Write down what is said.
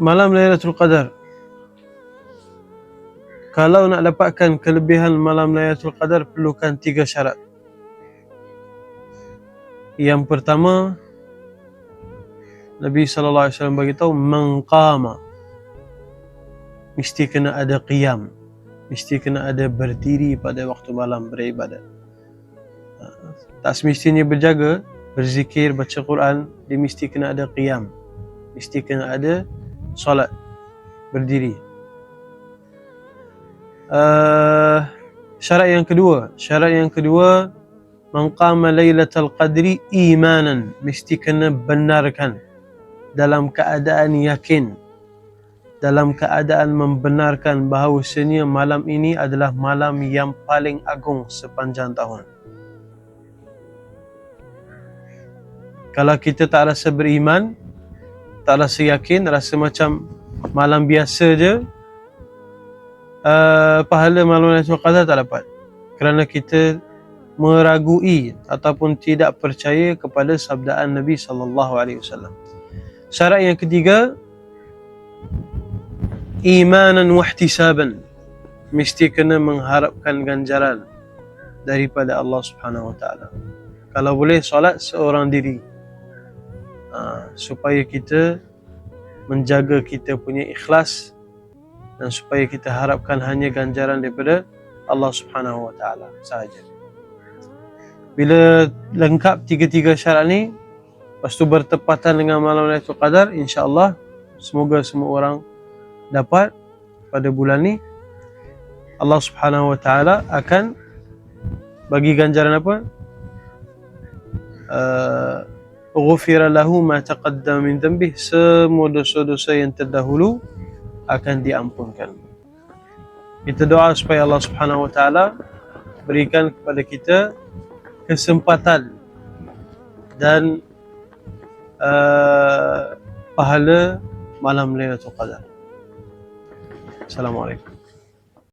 malam Lailatul Qadar. Kalau nak dapatkan kelebihan malam Lailatul Qadar, perlukan 3 syarat. Yang pertama, Nabi SAW beritahu, man qama, mesti kena ada qiyam, mesti kena ada berdiri pada waktu malam beribadat. Tak semestinya berjaga, berzikir, baca Quran, dia mesti kena ada qiyam, mesti kena ada solat, berdiri. Syarat yang kedua, man qama lailatul qadri imanan, mesti kena benarkan, dalam keadaan yakin, dalam keadaan membenarkan bahawasanya malam ini adalah malam yang paling agung sepanjang tahun. Kalau kita tak rasa beriman, tak rasa yakin, rasa macam malam biasa je, pahala malam Lailatul Qadar tak dapat, kerana kita meragui ataupun tidak percaya kepada sabdaan Nabi SAW. Syarat yang ketiga, imanan wahtisaban, mesti kena mengharapkan ganjaran daripada Allah Subhanahu Wa Taala. Kalau boleh solat seorang diri, supaya kita menjaga kita punya ikhlas dan supaya kita harapkan hanya ganjaran daripada Allah Subhanahu Wa Taala sahaja. Bila lengkap 3 syarat ni, lepas tu bertepatan dengan malam Lailatul Qadar, insya-Allah semoga semua orang dapat pada bulan ni, Allah Subhanahu Wa Taala akan bagi ganjaran apa? Ghufira lahu ma taqaddama min dhanbih, semua dosa-dosa yang terdahulu akan diampunkan. Kita doa supaya Allah Subhanahu Wa Taala berikan kepada kita kesempatan dan pahala malam Lailatul Qadar. Assalamualaikum.